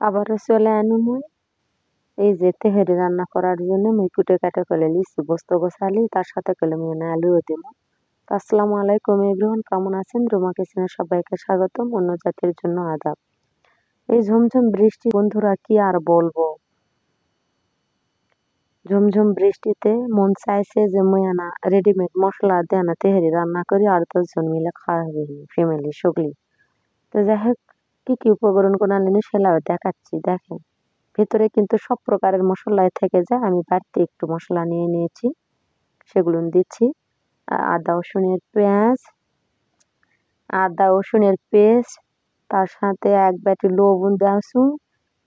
আবারও চলে আনু মুই এই যে তেহেরি রান্না করার জন্য মুই কুটে কাটে করে লিছি বস্ত গোছালি তার সাথে করে মুই না আলুও দিব। আসসালামু আলাইকুম এভরিওয়ান, কেমন আছেন? রুমা কিচেনে সবাইকে স্বাগতম। অন্য জাতির জন্য আদাব। এই ঝুমঝুম বৃষ্টি বন্ধুরা কি আর বলবো, ঝুমঝুম বৃষ্টিতে মন চাইছে যে মুই না রেডিমেড মশলা দিয়ে না তেহেরি রান্না করি আর 10 জন মিলে খাওয়া হবে ফ্যামিলি সকলি। তো যাই হোক, কি কি উপকরণ কোন আনলেন সেটাও দেখাচ্ছি, দেখেন। ভিতরে কিন্তু সব প্রকারের মশলাই থেকে যায়। আমি বাড়তি একটু মশলা নিয়ে নিয়েছি, সেগুলো দিচ্ছি। আদা রসুনের পেস্ট, তার সাথে এক বাটি লবণ দাওছু,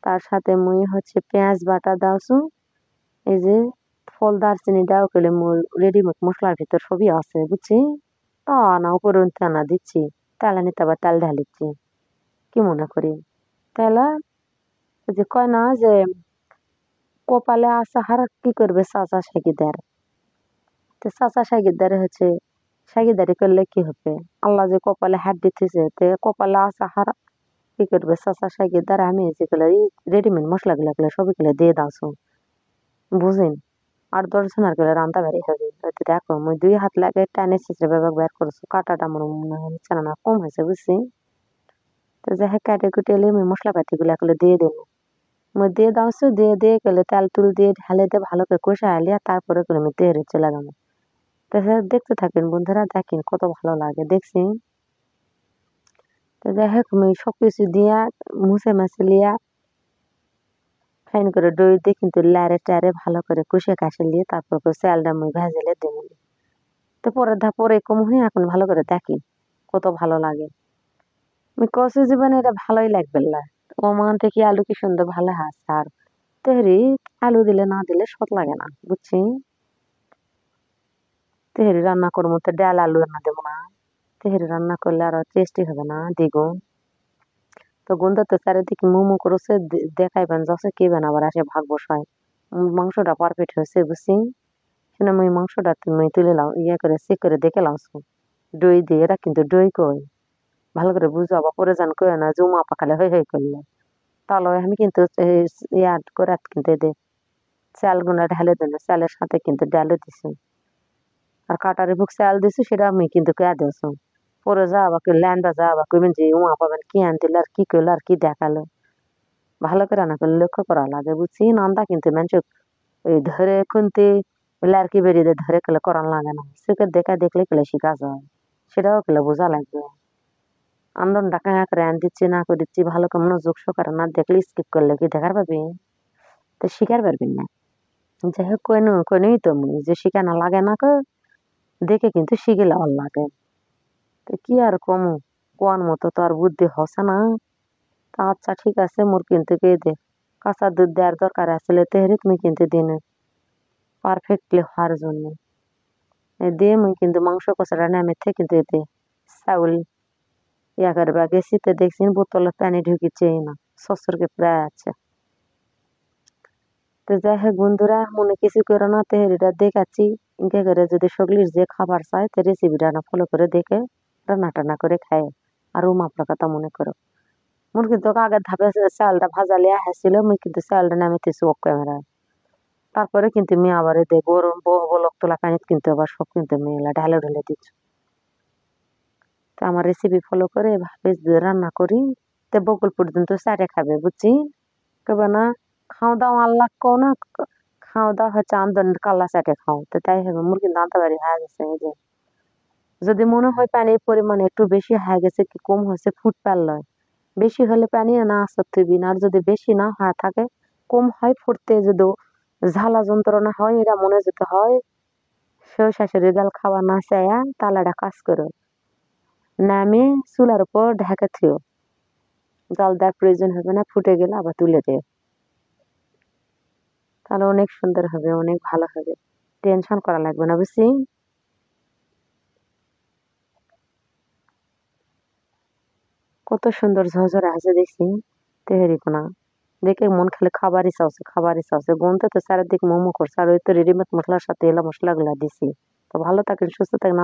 তার সাথে মুই হচ্ছে পেঁয়াজ বাটা দাওছু। এই যে ফল দারচিনি দাও করলে রেডিমেড মশলার ভিতর সবই আছে বুঝছি। তা না উপরে না দিচ্ছি, তেলা নিতে আবার তেল ঢালিচ্ছি কি মনে করি তেলা। যে কয় না যে কপালে আসা হার কি করবে চাচা সাকিদার, তো চাচা সাকিদার হচ্ছে সাকিদারি করলে কি হবে, আল্লাহ যে কপালে হাত দিতেছে তে কপালে আসা হার কি করবে চাচা সাকিদার। আমি যেগুলো রেডিমেড মশলা গুলো সবগুলো দিয়ে দাওছো বুঝেন। আর 10 জনের গুলো রান্না বাড়ি হবে। দেখো মুই 2 হাত লাগে টানে ছিঁচড়ে ব্যাগ বের করছো, কাটাটা আমার মনে হচ্ছে না কম হয়েছে বুঝছি। তো যাই হোক কাটে কুটে এলে মুই মশলা পাতি গুলো দিয়ে দেবো। মুই দিয়ে দাওছো দিয়ে গেলে তেল তুল দিয়ে ঢালে দিয়ে ভালো করে কষা আলিয়া তারপরে করে আমি তেহরে চলে যাবো। তাছাড়া দেখতে থাকেন বন্ধুরা, দেখেন কত ভালো লাগে দেখছি। তো যাই হোক মুই সবকিছু দিয়া মুছে মাছে লিয়া ফাইন করে দই দিয়ে কিন্তু লারে টারে ভালো করে কষে কাশে নিয়ে তারপর চালটা মুই ভেজেলে দেবো। তো পরের ধাপরে কম হয়ে এখন ভালো করে দেখি কত ভালো লাগে। আমি কষে জীবনে এটা ভালোই লাগবে না। ও মানতে কি আলু কি সুন্দর ভালো হাস আর তেহরি আলু দিলে না দিলে সৎ লাগে না বুঝছি। তেহরি রান্না করবো তো ডাল আলু রান্না দেবো না, তেহরি রান্না করলে আরো টেস্টি হবে না দ্বিগুণ। তো গন্ধ তো চারিদিকে মুমু করেছে, দেখাইবেন যাচ্ছে কেবেন আবার আসে ভাগ বসায়। মাংসটা পারফেক্ট হয়েছে বুঝছি। শুনে মুই মাংসটা তুমি তুলে লাও ইয়ে করে চেক করে দেখে লাওছো দই দিয়ে, এটা কিন্তু দই কই ভালো করে বুঝো আবার পরে যান কই না জমা পাকালে হয়ে করলে। তাহলে আমি কিন্তু ইয়াদ করে কিন্তু দে চাল গুনা ঢালে দেন, চালের সাথে কিন্তু ডালে দিছি আর কাটারে বুক চাল দিছি সেটা আমি কিন্তু কে দিয়েছো। পরে যা আবার ল্যান্ডা যা আবার কইবেন যে উমা পাবেন কি আনতিল আর কি করলো আর কি দেখালো। ভালো করে না করলে লক্ষ্য করা লাগে বুঝছি। নান্দা কিন্তু মানুষ ওই ধরে খুনতে লারকি বেরিয়ে ধরে কেলে করান লাগে না, চোখের দেখা দেখলে কেলে শিখা যায়, সেটাও কেলে বোঝা লাগবে। আন্দোলন ডাকা করে আন দিচ্ছি না করে দিচ্ছি ভালো করে মনোযোগ সহকারে না দেখলে স্কিপ করলে কি দেখার পাবি, তো শিকার পারবি না। যাই হোক কইনই তো মুই যে শিখা না লাগে না দেখে কিন্তু শিখে লওয়ার লাগে। তো কি আর কমু, কোয়ার মতো তো আর বুদ্ধি হসে না। তা আচ্ছা ঠিক আছে, মোর কিন্তু কে দে কাঁচা দুধ দেওয়ার দরকার আসলে তেহরি তুমি কিন্তু দিন পারফেক্টলি হওয়ার জন্য দিয়ে মুই কিন্তু মাংস কষাটা নামের কিন্তু এতে চাউল ইয়া করবা গেছি তো দেখছি বোতলে পানি ঢুকিছে না শ্বশুরকে প্রায় আছে। তো যাই হোক বন্ধুরা, মনে কিছু করো না, তেহরিটা দেখাচ্ছি ইনকে করে যদি সকলির যে খাবার চায় তো রেসিপিটা না ফলো করে দেখে রান্না টান্না করে খায় আর আপনার কথা মনে করো। মোর কিন্তু আগের ধাপে চালটা ভাজা লিয়া হাসছিল, মুই কিন্তু চালটা নামিতেছি অফ ক্যামেরায়। তারপরে কিন্তু মেয়ে আবার এতে গরম বলক তোলা পানিত কিন্তু আবার সব কিন্তু মেয়েলা ঢালে ঢালে দিচ্ছ। তো আমার রেসিপি ফলো করে এভাবে যদি রান্না করি তো বকুল পর্যন্ত চাটে খাবে বুঝছি। কেবে না খাওয়া দাওয়া আল্লাহ কও না, খাওয়া দাওয়া হচ্ছে আমদানি কাল্লা চাটে খাও, তো তাই হবে। মোর কিন্তু আনতে বাড়ি হয়ে গেছে এই যে, যদি মনে হয় পানির পরিমাণ একটু বেশি হয়ে গেছে কি কম হয়েছে ফুট পারলয়, বেশি হলে পানি না আসতে থইবি না, আর যদি বেশি না হয়ে থাকে কম হয় ফুটতে যদি ঝালা যন্ত্রণা হয় এটা মনে যেতে হয় সেও শাশুড়ি গাল খাওয়া না চাইয়া তালাটা কাজ করো নামে চুলার উপর ঢাকা থিও, জল দেওয়ার প্রয়োজন হবে না, ফুটে গেলে আবার তুলে দে, তাহলে অনেক সুন্দর হবে অনেক ভালো হবে, টেনশন করা লাগবে না বুঝছি। কত সুন্দর ঝরঝরে আছে দেখছি তেহেরি কোনা দেখে মন খালি খাবার ইচ্ছা হচ্ছে গন্ধে তো চারিদিক মোমো করছে আর ওই তো রেডিমেড মশলার সাথে এলা মশলা গুলা দিছি। তো ভালো থাকেন সুস্থ থাকেন।